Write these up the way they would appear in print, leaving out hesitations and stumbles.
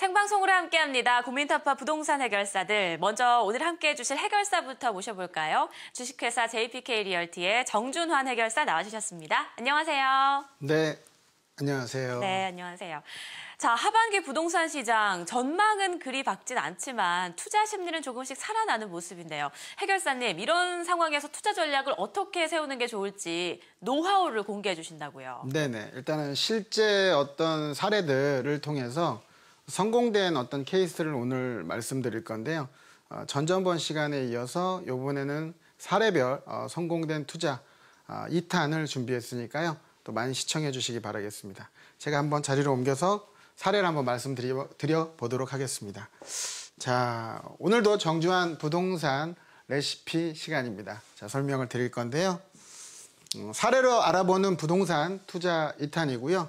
생방송으로 함께합니다. 고민타파 부동산 해결사들. 먼저 오늘 함께해 주실 해결사부터 모셔볼까요? 주식회사 JPK 리얼티의 정준환 해결사 나와주셨습니다. 안녕하세요. 네, 안녕하세요. 네, 안녕하세요. 자, 하반기 부동산 시장 전망은 그리 밝진 않지만 투자 심리는 조금씩 살아나는 모습인데요. 해결사님, 이런 상황에서 투자 전략을 어떻게 세우는 게 좋을지 노하우를 공개해 주신다고요. 네네. 일단은 실제 어떤 사례들을 통해서 성공된 어떤 케이스를 오늘 말씀드릴 건데요. 전전번 시간에 이어서 이번에는 사례별 성공된 투자 2탄을 준비했으니까요. 또 많이 시청해 주시기 바라겠습니다. 제가 한번 자리로 옮겨서 사례를 한번 말씀드려 보도록 하겠습니다. 자, 오늘도 정준환 부동산 레시피 시간입니다. 자, 설명을 드릴 건데요. 사례로 알아보는 부동산 투자 2탄이고요.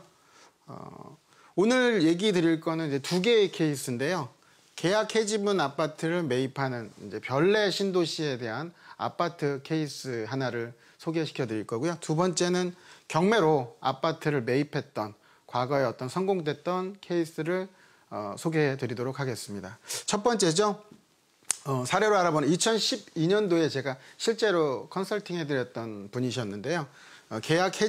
오늘 얘기 드릴 거는 이제 두 개의 케이스인데요. 계약 해지분 아파트를 매입하는 이제 별내 신도시에 대한 아파트 케이스 하나를 소개시켜 드릴 거고요. 두 번째는 경매로 아파트를 매입했던 과거에 어떤 성공됐던 케이스를 소개해 드리도록 하겠습니다. 첫 번째죠. 사례로 알아보는 2012년도에 제가 실제로 컨설팅 해드렸던 분이셨는데요. 계약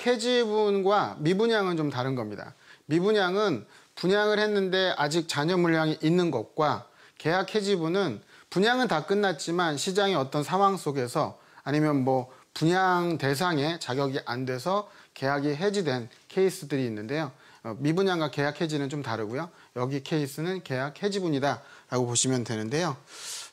해지분과 미분양은 좀 다른 겁니다. 미분양은 분양을 했는데 아직 잔여 물량이 있는 것과 계약 해지분은 분양은 다 끝났지만 시장의 어떤 상황 속에서 아니면 뭐 분양 대상에 자격이 안 돼서 계약이 해지된 케이스들이 있는데요. 미분양과 계약 해지는 좀 다르고요. 여기 케이스는 계약 해지분이다 라고 보시면 되는데요.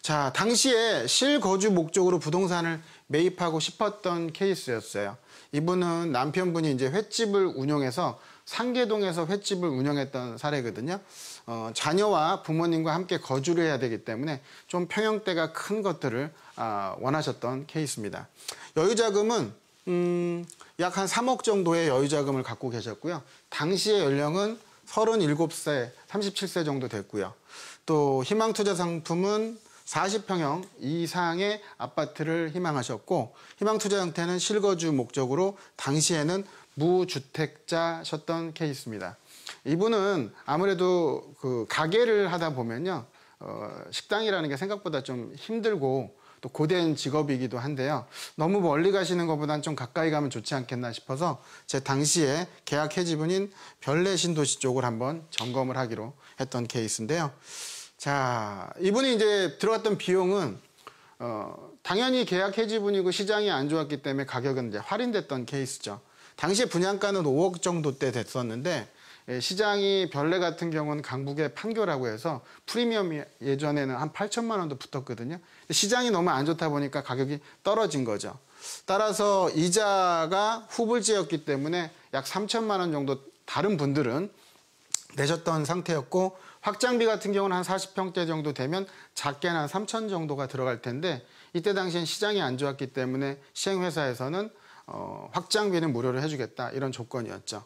자, 당시에 실거주 목적으로 부동산을 매입하고 싶었던 케이스였어요. 이분은 남편분이 이제 횟집을 운영해서 상계동에서 횟집을 운영했던 사례거든요. 자녀와 부모님과 함께 거주를 해야 되기 때문에 좀 평형대가 큰 것들을 원하셨던 케이스입니다. 여유자금은 약 한 3억 정도의 여유자금을 갖고 계셨고요. 당시의 연령은 37세, 37세 정도 됐고요. 또 희망투자 상품은 40평형 이상의 아파트를 희망하셨고, 희망투자 형태는 실거주 목적으로 당시에는 무주택자셨던 케이스입니다. 이분은 아무래도 그 가게를 하다 보면요, 식당이라는 게 생각보다 좀 힘들고 또 고된 직업이기도 한데요. 너무 멀리 가시는 것보다는 좀 가까이 가면 좋지 않겠나 싶어서 제 당시에 계약 해지분인 별내 신도시 쪽을 한번 점검을 하기로 했던 케이스인데요. 자, 이분이 이제 들어갔던 비용은 당연히 계약 해지분이고 시장이 안 좋았기 때문에 가격은 이제 할인됐던 케이스죠. 당시에 분양가는 5억 정도대 됐었는데 시장이 별내 같은 경우는 강북의 판교라고 해서 프리미엄이 예전에는 한 8천만 원도 붙었거든요. 시장이 너무 안 좋다 보니까 가격이 떨어진 거죠. 따라서 이자가 후불제였기 때문에 약 3천만 원 정도 다른 분들은 내셨던 상태였고, 확장비 같은 경우는 한 40평대 정도 되면 작게는 한 3천 정도가 들어갈 텐데, 이때 당시엔 시장이 안 좋았기 때문에 시행회사에서는 확장비는 무료로 해주겠다 이런 조건이었죠.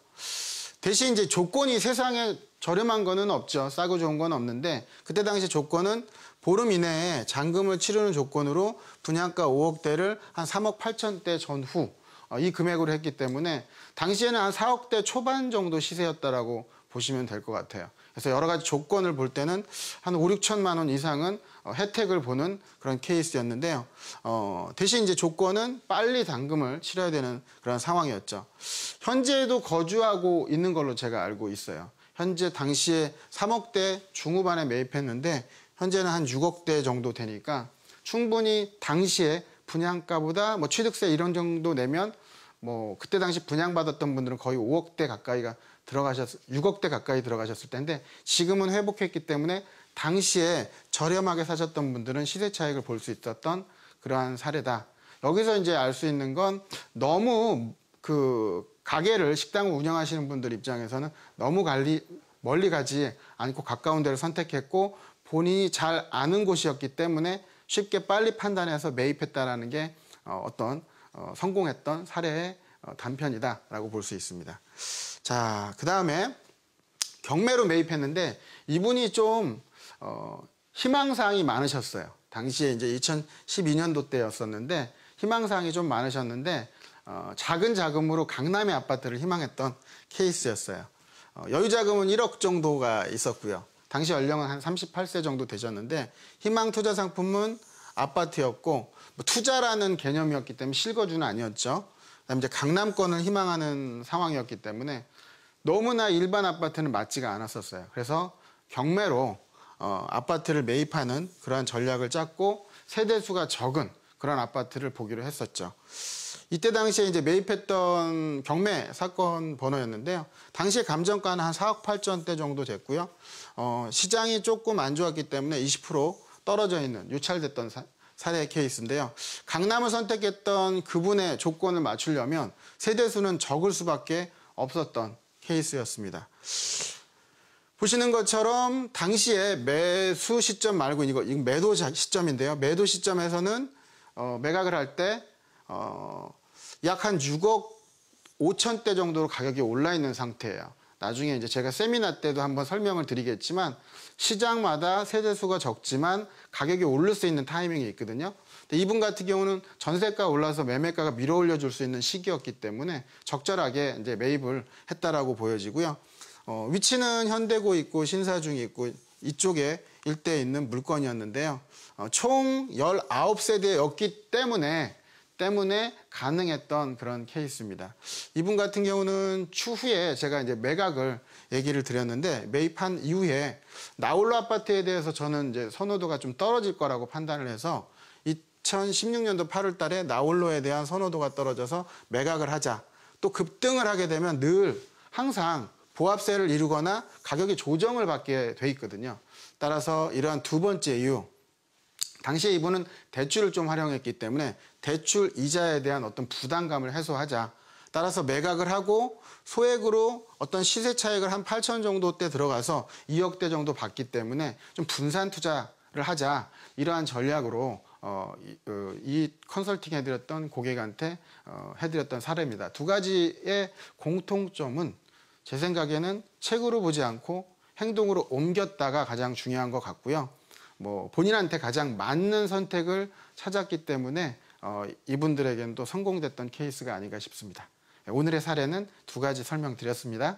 대신 이제 조건이 세상에 저렴한 거는 없죠. 싸고 좋은 건 없는데, 그때 당시 조건은 보름 이내에 잔금을 치르는 조건으로 분양가 5억대를 한 3억 8천대 전후 이 금액으로 했기 때문에 당시에는 한 4억대 초반 정도 시세였다라고 보시면 될 것 같아요. 그래서 여러 가지 조건을 볼 때는 한 5, 6천만 원 이상은 혜택을 보는 그런 케이스였는데요. 대신 이제 조건은 빨리 잔금을 치러야 되는 그런 상황이었죠. 현재도 거주하고 있는 걸로 제가 알고 있어요. 현재 당시에 3억대 중후반에 매입했는데 현재는 한 6억대 정도 되니까 충분히 당시에 분양가보다 뭐 취득세 이런 정도 내면 뭐 그때 당시 분양받았던 분들은 거의 5억대 가까이가 6억대 가까이 들어가셨을 텐데, 지금은 회복했기 때문에 당시에 저렴하게 사셨던 분들은 시세 차익을 볼 수 있었던 그러한 사례다. 여기서 이제 알 수 있는 건 너무 그 가게를 식당을 운영하시는 분들 입장에서는 너무 멀리 가지 않고 가까운 데를 선택했고 본인이 잘 아는 곳이었기 때문에 쉽게 빨리 판단해서 매입했다라는 게 어떤 성공했던 사례의 단편이다라고 볼 수 있습니다. 자, 그 다음에 경매로 매입했는데 이분이 좀 희망사항이 많으셨어요. 당시에 이제 2012년도 때였었는데 희망사항이 좀 많으셨는데 작은 자금으로 강남의 아파트를 희망했던 케이스였어요. 여유 자금은 1억 정도가 있었고요. 당시 연령은 한 38세 정도 되셨는데 희망 투자 상품은 아파트였고 뭐 투자라는 개념이었기 때문에 실거주는 아니었죠. 그다음에 이제 강남권을 희망하는 상황이었기 때문에 너무나 일반 아파트는 맞지가 않았었어요. 그래서 경매로 아파트를 매입하는 그러한 전략을 짰고 세대수가 적은 그런 아파트를 보기로 했었죠. 이때 당시에 이제 매입했던 경매 사건 번호였는데요. 당시에 감정가는 한 4억 8천대 정도 됐고요. 시장이 조금 안 좋았기 때문에 20% 떨어져 있는 유찰됐던 사례 케이스인데요. 강남을 선택했던 그분의 조건을 맞추려면 세대수는 적을 수밖에 없었던 케이스였습니다. 보시는 것처럼 당시에 매수 시점 말고 이거 매도 시점인데요. 매도 시점에서는 매각을 할 때 약 한 6억 5천대 정도로 가격이 올라 있는 상태예요. 나중에 이제 제가 세미나 때도 한번 설명을 드리겠지만 시장마다 세대수가 적지만 가격이 오를 수 있는 타이밍이 있거든요. 근데 이분 같은 경우는 전세가 올라서 매매가가 밀어올려 줄 수 있는 시기였기 때문에 적절하게 이제 매입을 했다라고 보여지고요. 위치는 현대고 있고 신사중이 있고 이쪽에 일대에 있는 물건이었는데요. 총 19세대였기 때문에 가능했던 그런 케이스입니다. 이분 같은 경우는 추후에 제가 이제 매각을 얘기를 드렸는데 매입한 이후에 나홀로 아파트에 대해서 저는 이제 선호도가 좀 떨어질 거라고 판단을 해서 2016년도 8월 달에 나홀로에 대한 선호도가 떨어져서 매각을 하자. 또 급등을 하게 되면 늘 항상 보합세를 이루거나 가격이 조정을 받게 돼 있거든요. 따라서 이러한 두 번째 이유. 당시에 이분은 대출을 좀 활용했기 때문에 대출 이자에 대한 어떤 부담감을 해소하자. 따라서 매각을 하고 소액으로 어떤 시세 차익을 한 8천 정도 대 들어가서 2억대 정도 받기 때문에 좀 분산 투자를 하자. 이러한 전략으로 이 컨설팅 해드렸던 고객한테 해드렸던 사례입니다. 두 가지의 공통점은 제 생각에는 책으로 보지 않고 행동으로 옮겼다가 가장 중요한 것 같고요. 뭐 본인한테 가장 맞는 선택을 찾았기 때문에 이분들에게는 또 성공됐던 케이스가 아닌가 싶습니다. 오늘의 사례는 두 가지 설명드렸습니다.